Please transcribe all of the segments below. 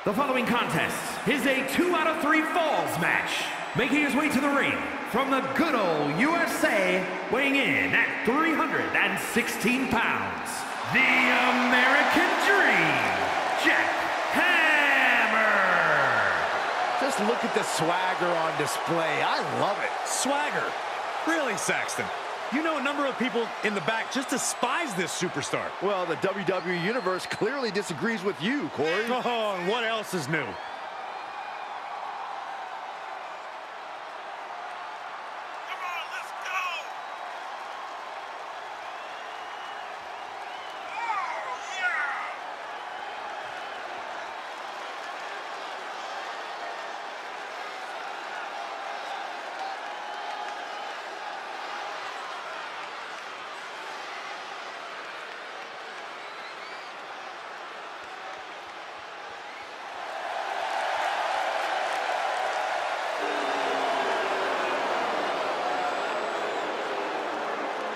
The following contest is a 2 out of 3 falls match. Making his way to the ring from the good old USA, weighing in at 316 pounds, the American Dream, Jackhammer. Just look at the swagger on display. I love it. Swagger? Really, Saxton? You know a number of people in the back just despise this superstar. Well, the WWE Universe clearly disagrees with you, Corey. Oh, and what else is new?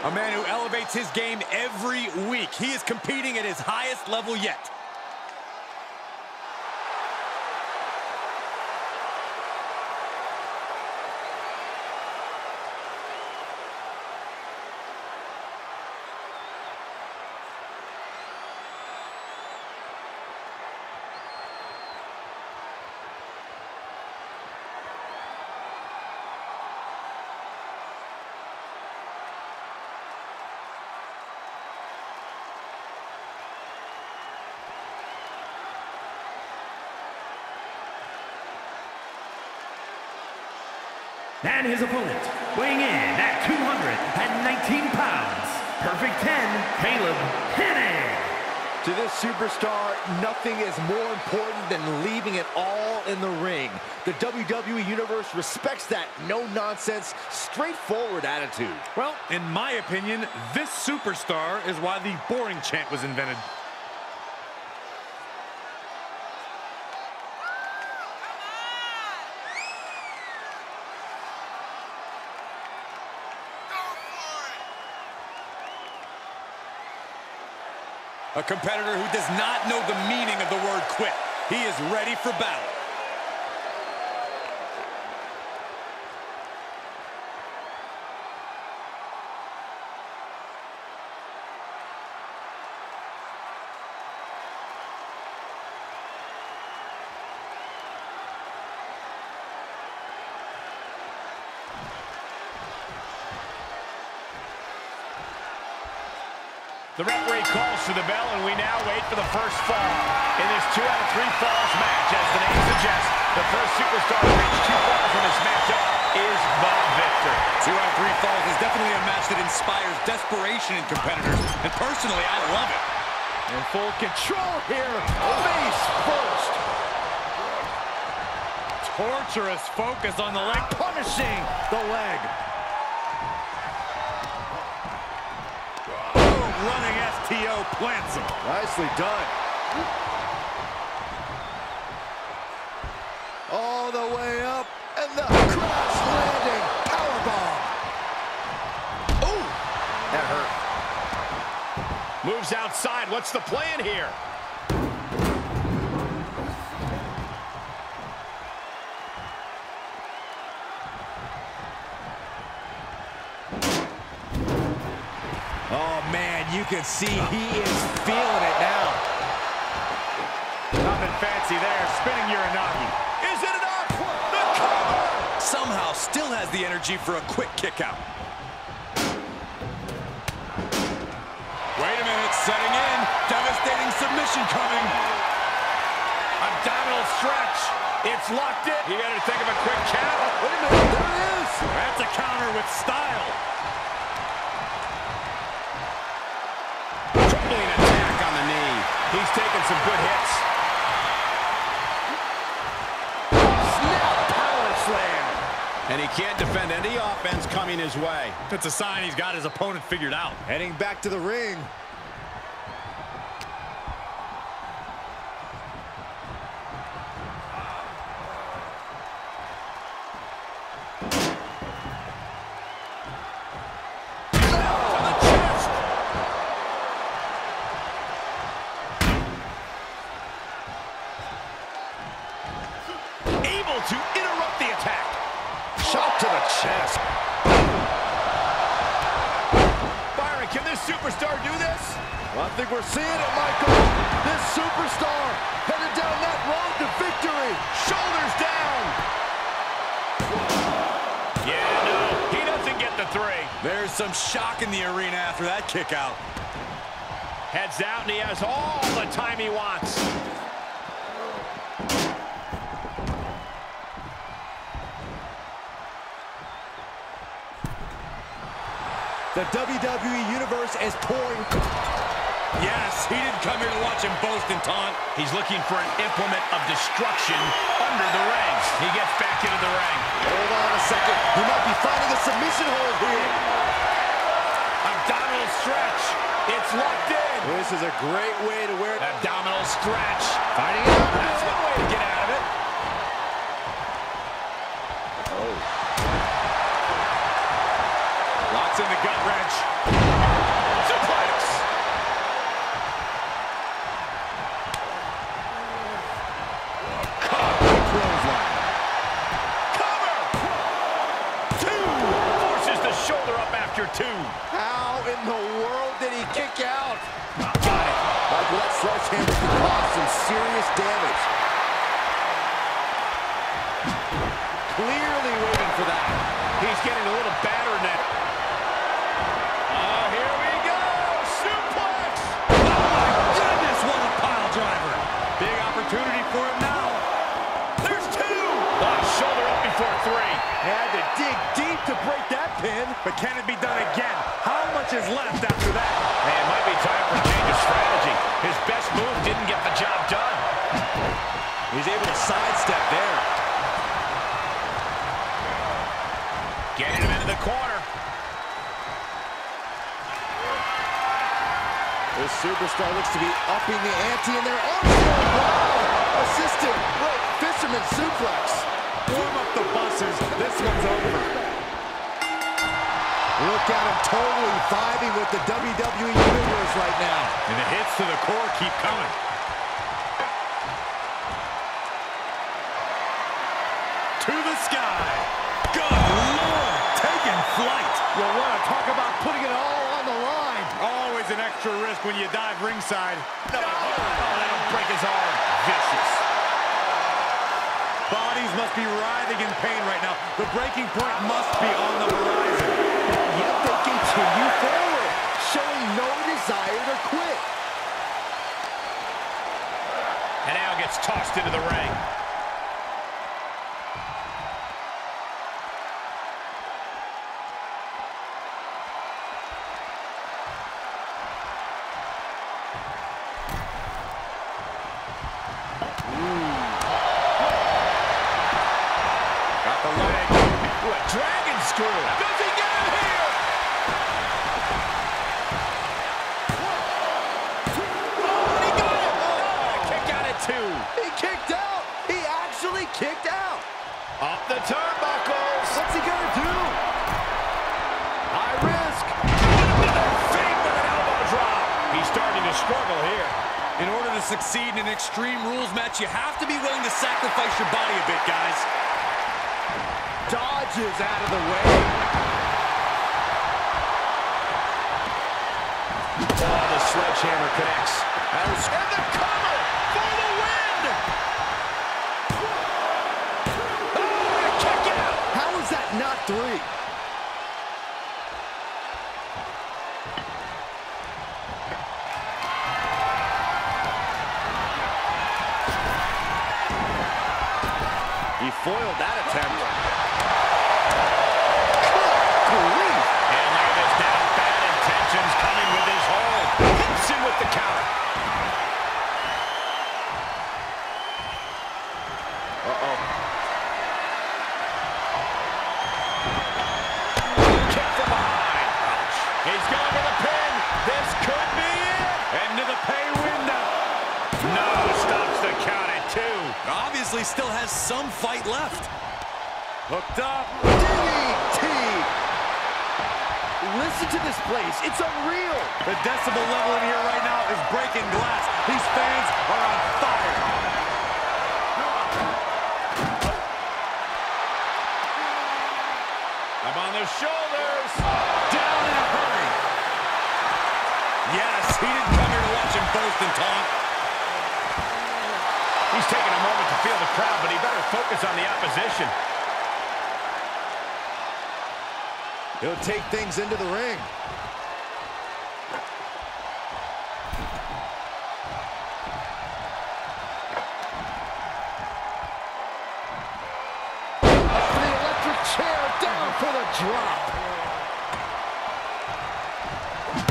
A man who elevates his game every week. He is competing at his highest level yet. And his opponent, weighing in at 219 pounds, Perfect 10, Caleb Hennig. To this superstar, nothing is more important than leaving it all in the ring. The WWE Universe respects that no-nonsense, straightforward attitude. Well, in my opinion, this superstar is why the boring chant was invented. A competitor who does not know the meaning of the word quit. He is ready for battle. The referee calls for the bell, and we now wait for the first fall in this 2 out of 3 falls match. As the name suggests, the first superstar to reach 2 falls in this matchup is the victor. 2 out of 3 falls is definitely a match that inspires desperation in competitors, and personally, I love it. In full control here, face first. Torturous focus on the leg, Punishing the leg. running STO plants him. Nicely done. All the way up, and the crash landing powerbomb. Ooh, that hurt. Moves outside. What's the plan here? Oh, man, you can see he is feeling it now. Nothing fancy there. Spinning Uranagi. Is it enough? The cover! Somehow still has the energy for a quick kick out. Wait a minute, setting in. Devastating submission coming. Abdominal stretch. It's locked in. You got to think of a quick count. Wait a minute, there it is. That's a counter with style. Tripling attack on the knee. He's taking some good hits. Snap power slam. And he can't defend any offense coming his way. That's a sign he's got his opponent figured out. Heading back to the ring. Can this superstar do this? Well, I think we're seeing it, Michael. This superstar headed down that road to victory. Shoulders down. Yeah, no, he doesn't get the 3. There's some shock in the arena after that kick out. Heads out, and he has all the time he wants. The WWE Universe is pouring. Yes, he didn't come here to watch him boast and taunt. He's looking for an implement of destruction under the ring. He gets back into the ring. Hold on a second. He might be finding a submission hold here. Abdominal stretch. It's locked in. This is a great way to wear it. Abdominal stretch. Fighting it out. That's one way to get out of it. Oh. Locks in the gut wrench. Suplex. Cover. 2. Forces the shoulder up after 2. How in the world did he kick out? Got it. Michael, that sledgehammer could cause some serious damage. Clearly waiting for that. He's getting a little battered net. Oh, here we go. Suplex. Oh, my goodness, what a pile driver. Big opportunity for him now. There's 2. Oh, shoulder up before 3. Had to dig deep to break that pin. But can it be done again? How much is left after that? Hey, it might be time for a change of strategy. His best move didn't get the job done. He's able to sidestep there. Getting him into the corner. This superstar looks to be upping the ante in their arsenal. Wow! Assistant fisherman suplex. Warm up the buses. This one's over. Look at him totally vibing with the WWE Universe right now. And the hits to the core keep coming. To the sky. Good Lord, taking flight. You want to talk about putting it all on the line. Always an extra risk when you dive ringside. No. Oh, that'll break his arm. Vicious. Bodies must be writhing in pain right now. The breaking point must be on the horizon. Yet they continue forward, showing no desire to quit. And now gets tossed into the ring. Got the leg. Ooh, a dragon screw. Does he get him here? Oh, and he got him. Oh, kick out at 2. He kicked out. He actually kicked out. Up the turnbuckles. What's he gonna do? High risk. Another feint with an elbow drop. He's starting to struggle here. In order to succeed in an Extreme Rules match, you have to be willing to sacrifice your body a bit, guys. Dodges out of the way. Oh, the sledgehammer connects. And the cover for the win. Oh, kick out. How is that not 3? He foiled that attempt. Grief. And look at this now. Bad intentions coming with his hold. Hits him with the counter. Uh-oh. Kick from behind. Ouch. He's going for the pin. This could be it. Into the pay window. No, stops the count at 2. Obviously still has some fight left. Hooked up. DDT. Listen to this place. It's unreal. The decibel level in here right now is breaking glass. These fans are on fire. Up on the shoulders. Down in a hurry. persistent taunt. He's taking a moment to feel the crowd, but he better focus on the opposition. He'll take things into the ring. Up for the electric chair, down for the drop.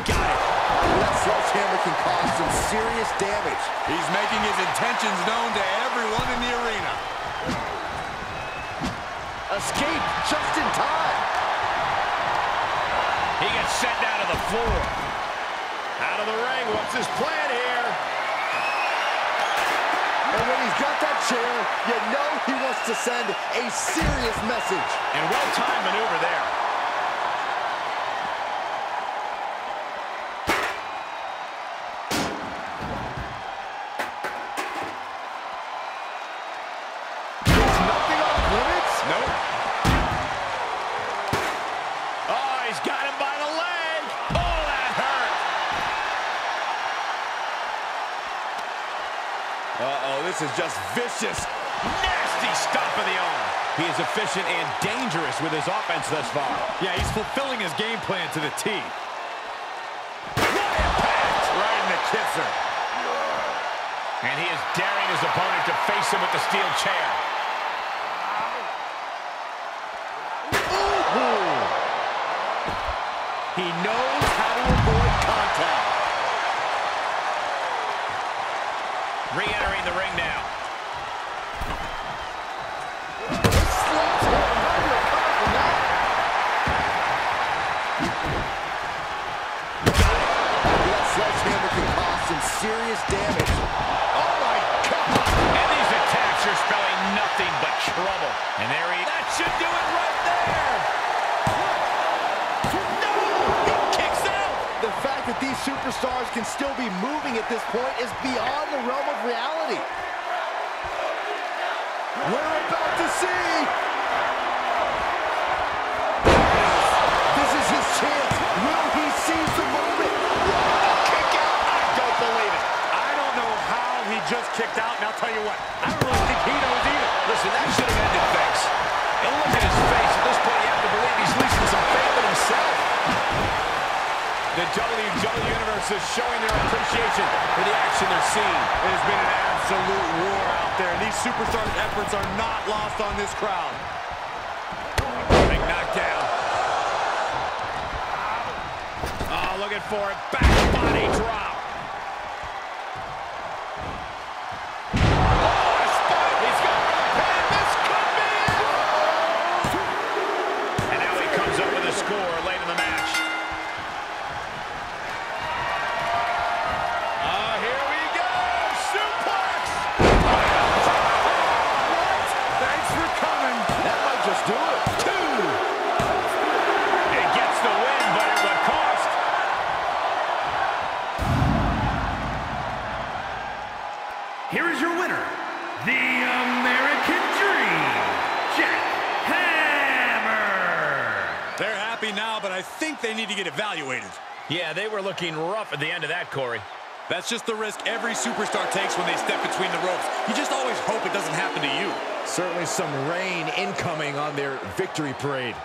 Got it. That sledgehammer can cause some serious damage. He's making his intentions known to everyone in the arena. Escape just in time. He gets sent down to the floor. Out of the ring, what's his plan here? And when he's got that chair, you know he wants to send a serious message. And well-timed maneuver there. There's nothing off limits. Nope. Oh, he's got him by the leg. Oh, that hurt. Uh-oh, this is just vicious. Nasty stop of the arm. He is efficient and dangerous with his offense thus far. Yeah, he's fulfilling his game plan to the T. What impact! Right in the kisser. And he is daring his opponent to face him with the steel chair. Ooh. He knows how to avoid contact. Re-entering the ring now. Sledgehammer can cause some serious damage. Oh my God! And these attacks are spelling nothing but trouble. And there he... That should do it right there! No! He kicks out! The fact that these superstars can still be moving at this point is beyond the realm of reality. We're about to see... This is his chance. Will he seize the moment? Kick out! I don't believe it. I don't know how he just kicked out, and I'll tell you what, I don't really think he knows either. Listen, that should have ended things. And look at his face. At this point, you have to believe he's losing some faith in himself. The WWE Universe is showing their appreciation for the action they're seeing. It has been an absolute war out there. These superstars' efforts are not lost on this crowd. Big knockdown. Oh, looking for it. Back body drop. Oh, a spike. He's got the pin. This could be it. And now he comes up with a score late in the match. Here we go. Suplex. What? Thanks for coming. That might just do it. Two. It gets the win, but at what cost? Here is your winner, the American Dream, Jackhammer. They're happy now, but I think they need to get evaluated. Yeah, they were looking rough at the end of that, Corey. That's just the risk every superstar takes when they step between the ropes. You just always hope it doesn't happen to you. Certainly some rain incoming on their victory parade.